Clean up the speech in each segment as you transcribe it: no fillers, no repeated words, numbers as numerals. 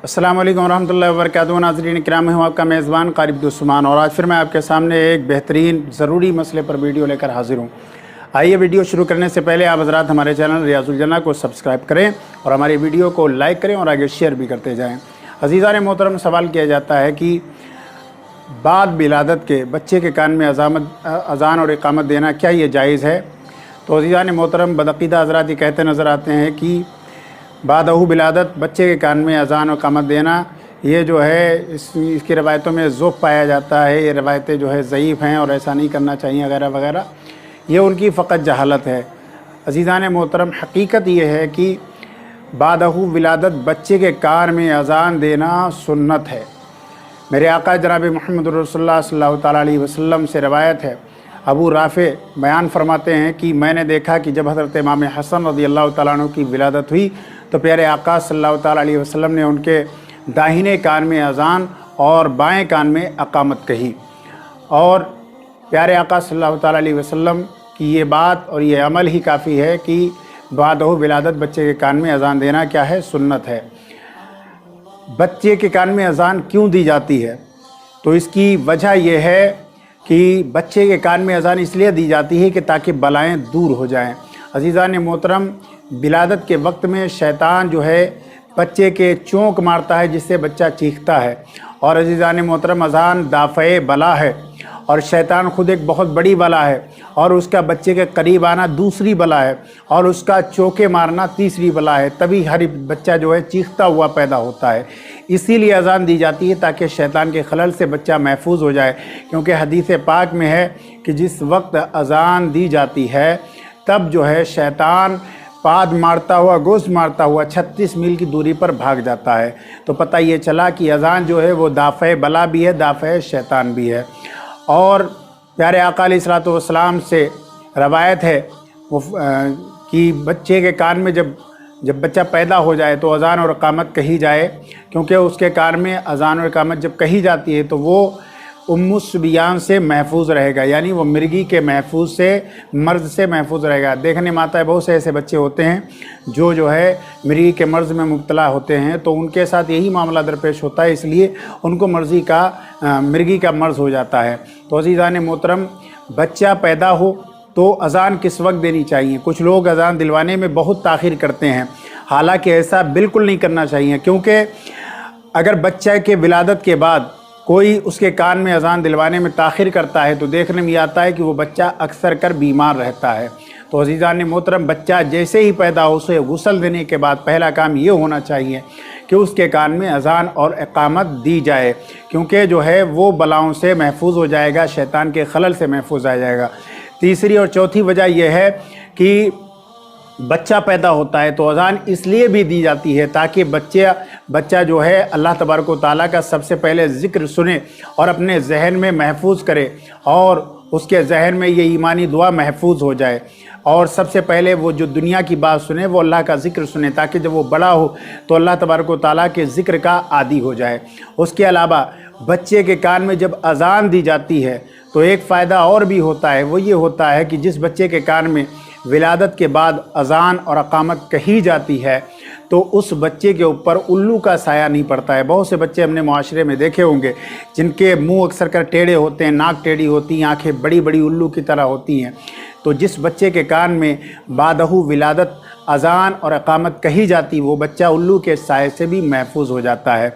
अस्सलाम वालेकुम रहमतुल्लाहि व बरकातहू। नाज़रीन किराम, हूँ आपका मेज़बान क़ारिब दुस्मान और आज फिर मैं आपके सामने एक बेहतरीन ज़रूरी मसले पर वीडियो लेकर हाज़िर हूँ। आइए वीडियो शुरू करने से पहले आप हज़रात हमारे चैनल रियाज़ुल जन्नह को सब्सक्राइब करें और हमारी वीडियो को लाइक करें और आगे शेयर भी करते जाएँ। अज़ीज़ान मोहतरम, सवाल किया जाता है कि बाद विलादत के बच्चे के कान में अज़ान और इक़ामत देना क्या ये जायज़ है? तो अज़ीज़ान मोहतरम, बदअक़ीदा हज़रात ये कहते नज़र आते हैं कि बादहू विलादत बच्चे के कान में अज़ान और इक़ामत देना, ये जो है इसकी रवायतों में ज़ुफ़ पाया जाता है। ये रवायतें जो है ज़ईफ़ हैं और ऐसा नहीं करना चाहिए वगैरह वगैरह। ये उनकी फ़कत जहालत है। अज़ीज़ान मोहतरम, हकीकत ये है कि बादहू विलादत बच्चे के कान में अज़ान देना सुन्नत है। मेरे आका जनाब मोहम्मद रसूलुल्लाह सल्लल्लाहु तआला अलैहि वसल्लम से रवायत है, अबू राफ़े बयान फरमाते हैं कि मैंने देखा कि जब हज़रत इमाम हसन रज़ियल्लाहु तआला अन्हु की विलादत हुई तो प्यारे आका सल्लल्लाहु तआला अलैहि वसल्लम ने उनके दाहिने कान में अज़ान और बाएं कान में इक़ामत कही। और प्यारे आका सल्लल्लाहु तआला अलैहि वसल्लम की ये बात और ये अमल ही काफ़ी है कि बादहू विलादत बच्चे के कान में अज़ान देना क्या है, सुन्नत है। बच्चे के कान में अज़ान क्यों दी जाती है? तो इसकी वजह यह है कि बच्चे के कान में अज़ान इसलिए दी जाती है कि ताकि बलाएँ दूर हो जाएँ। अज़ीज़ान मोहतरम, विलादत के वक्त में शैतान जो है बच्चे के चोंक मारता है जिससे बच्चा चीखता है। और अज़ीज़ान मोहतरम, अज़ान दाफ़े बला है और शैतान ख़ुद एक बहुत बड़ी बला है और उसका बच्चे के करीब आना दूसरी बला है और उसका चौके मारना तीसरी बला है। तभी हर बच्चा जो है चीखता हुआ पैदा होता है। इसीलिए अज़ान दी जाती है ताकि शैतान के खलल से बच्चा महफूज हो जाए, क्योंकि हदीस पाक में है कि जिस वक्त अज़ान दी जाती है तब जो है शैतान पाद मारता हुआ, गोश्त मारता हुआ 36 मील की दूरी पर भाग जाता है। तो पता ये चला कि अज़ान जो है वो दाफ़े बला भी है, दाफ़े शैतान भी है। और प्यारे आका अलैहिस्सलातु वस्सलाम से रवायत है वो कि बच्चे के कान में जब बच्चा पैदा हो जाए तो अज़ान और इक़ामत कही जाए, क्योंकि उसके कान में अज़ान और इक़ामत जब कही जाती है तो वो उम्मुस्सबियान से महफूज रहेगा, यानी वो मिर्गी के महफूज से, मर्ज़ से महफूज रहेगा। देखने में आता है बहुत से ऐसे बच्चे होते हैं जो है मिर्गी के मर्ज़ में मुब्तला होते हैं, तो उनके साथ यही मामला दरपेश होता है, इसलिए उनको मिर्गी का मर्ज़ हो जाता है। तो अज़ीज़ान मोहतरम, बच्चा पैदा हो तो अज़ान किस वक्त देनी चाहिए? कुछ लोग अज़ान दिलवाने में बहुत ताख़ीर करते हैं, हालांकि ऐसा बिल्कुल नहीं करना चाहिए, क्योंकि अगर बच्चे के विलादत के बाद कोई उसके कान में अज़ान दिलवाने में ताख़ीर करता है तो देखने में आता है कि वो बच्चा अक्सर कर बीमार रहता है। तो अज़ीज़ान मोहतरम, बच्चा जैसे ही पैदा हो उसे गुस्ल देने के बाद पहला काम ये होना चाहिए कि उसके कान में अज़ान और इक़ामत दी जाए, क्योंकि जो है वो बलाओं से महफूज हो जाएगा, शैतान के खलल से महफूज आ जाएगा। तीसरी और चौथी वजह यह है कि बच्चा पैदा होता है तो अज़ान इसलिए भी दी जाती है ताकि बच्चा जो है अल्लाह तबारक व तआला का सबसे पहले ज़िक्र सुने और अपने जहन में महफूज करे और उसके जहन में ये ईमानी दुआ महफूज हो जाए। और सबसे पहले वो जो दुनिया की बात सुने वो अल्लाह का ज़िक्र सुने, ताकि जब वो बड़ा हो तो अल्लाह तबारक व तआला के ज़िक्र का आदी हो जाए। उसके अलावा बच्चे के कान में जब अज़ान दी जाती है तो एक फ़ायदा और भी होता है, वो ये होता है कि जिस बच्चे के कान में विलादत के बाद अज़ान और इक़ामत कही जाती है तो उस बच्चे के ऊपर उल्लू का साया नहीं पड़ता है। बहुत से बच्चे हमने मुआशरे में देखे होंगे जिनके मुंह अक्सर कर टेढ़े होते हैं, नाक टेढ़ी होती हैं, आंखें बड़ी बड़ी उल्लू की तरह होती हैं। तो जिस बच्चे के कान में बादहू विलादत अज़ान और इक़ामत कही जाती वो बच्चा उल्लू के साए से भी महफूज हो जाता है।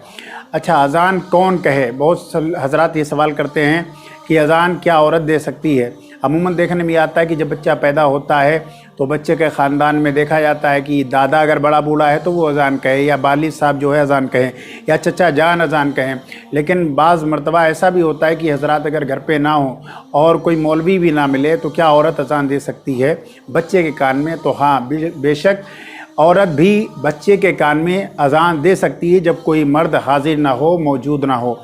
अच्छा, अज़ान कौन कहे? बहुत हज़रात ये सवाल करते हैं कि अज़ान क्या औरत दे सकती है? अमूमन देखने में आता है कि जब बच्चा पैदा होता है तो बच्चे के ख़ानदान में देखा जाता है कि दादा अगर बड़ा बूढ़ा है तो वो अज़ान कहे, या वालिद साहब जो है अज़ान कहें, या चचा जान अज़ान कहें। लेकिन बाज़ मरतबा ऐसा भी होता है कि हज़रात अगर घर पे ना हो और कोई मौलवी भी ना मिले तो क्या औरत अज़ान दे सकती है बच्चे के कान में? तो हाँ, बेशक औरत भी बच्चे के कान में अज़ान दे सकती है जब कोई मर्द हाजिर ना हो, मौजूद ना हो,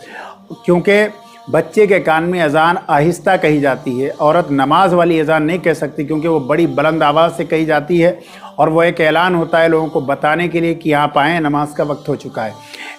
क्योंकि बच्चे के कान में अज़ान आहिस्ता कही जाती है। औरत नमाज वाली अज़ान नहीं कह सकती क्योंकि वो बड़ी बुलंद आवाज़ से कही जाती है और वो एक ऐलान होता है लोगों को बताने के लिए कि आप आएँ, नमाज का वक्त हो चुका है।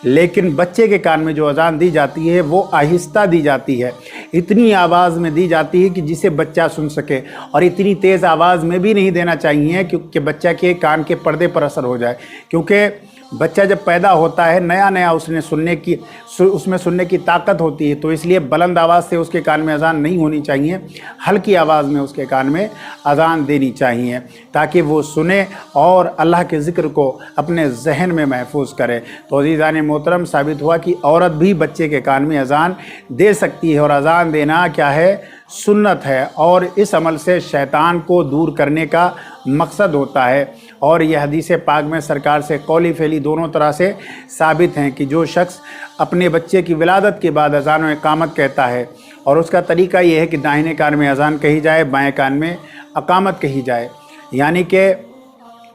लेकिन बच्चे के कान में जो अज़ान दी जाती है वो आहिस्ता दी जाती है, इतनी आवाज़ में दी जाती है कि जिसे बच्चा सुन सके, और इतनी तेज़ आवाज़ में भी नहीं देना चाहिए क्योंकि बच्चा के कान के पर्दे पर असर हो जाए, क्योंकि बच्चा जब पैदा होता है नया नया उसमें सुनने की ताकत होती है, तो इसलिए बुलंद आवाज़ से उसके कान में अजान नहीं होनी चाहिए, हल्की आवाज़ में उसके कान में अजान देनी चाहिए ताकि वो सुने और अल्लाह के ज़िक्र को अपने जहन में महफूज करे। तो अज़ीज़ान मोहतरम, साबित हुआ कि औरत भी बच्चे के कान में अजान दे सकती है, और अजान देना क्या है, सुन्नत है, और इस अमल से शैतान को दूर करने का मकसद होता है। और यह हदीस पाक में सरकार से कौली फेली दोनों तरह से साबित हैं कि जो शख्स अपने बच्चे की विलादत के बाद अजान व इकामत कहता है, और उसका तरीका ये है कि दाहिने कान में अजान कही जाए, बाएं कान में अकामत कही जाए, यानी कि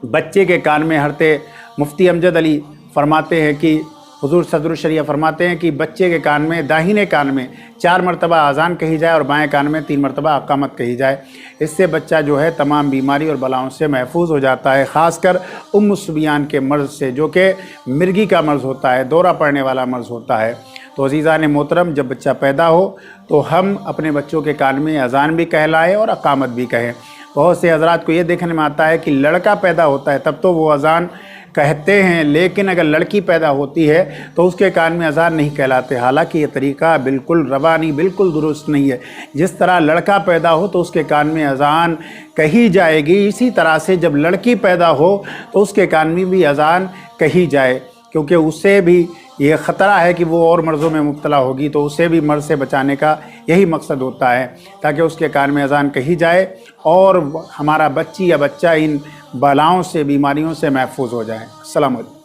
बच्चे के कान में हरते मुफ्ती अमजद अली फरमाते हैं कि हुजूर सदरुल शरिया फरमाते हैं कि बच्चे के कान में, दाहिने कान में 4 मरतबा अजान कही जाए और बाएं कान में 3 मरतबा अकामत कही जाए। इससे बच्चा जो है तमाम बीमारी और बलाओं से महफूज हो जाता है, ख़ासकर उम्म सुबियान के मर्ज़ से, जो कि मिर्गी का मर्ज़ होता है, दौरा पड़ने वाला मर्ज़ होता है। तो अज़ीज़ान मोहतरम, जब बच्चा पैदा हो तो हम अपने बच्चों के कान में अजान भी कहलाएँ और अकामत भी कहें। बहुत से हज़रात को ये देखने में आता है कि लड़का पैदा होता है तब तो वो अजान कहते हैं, लेकिन अगर लड़की पैदा होती है तो उसके कान में अजान नहीं कहलाते। हालांकि ये तरीका बिल्कुल रवा नहीं, बिल्कुल दुरुस्त नहीं है। जिस तरह लड़का पैदा हो तो उसके कान में अजान कही जाएगी, इसी तरह से जब लड़की पैदा हो तो उसके कान में भी अजान कही जाए, क्योंकि उससे भी ये ख़तरा है कि वो और मर्ज़ों में मुब्तला होगी, तो उसे भी मर्ज़ से बचाने का यही मकसद होता है ताकि उसके कान में अजान कही जाए और हमारा बच्ची या बच्चा इन बलाओं से, बीमारियों से महफूज हो जाए। अस्सलाम वालेकुम।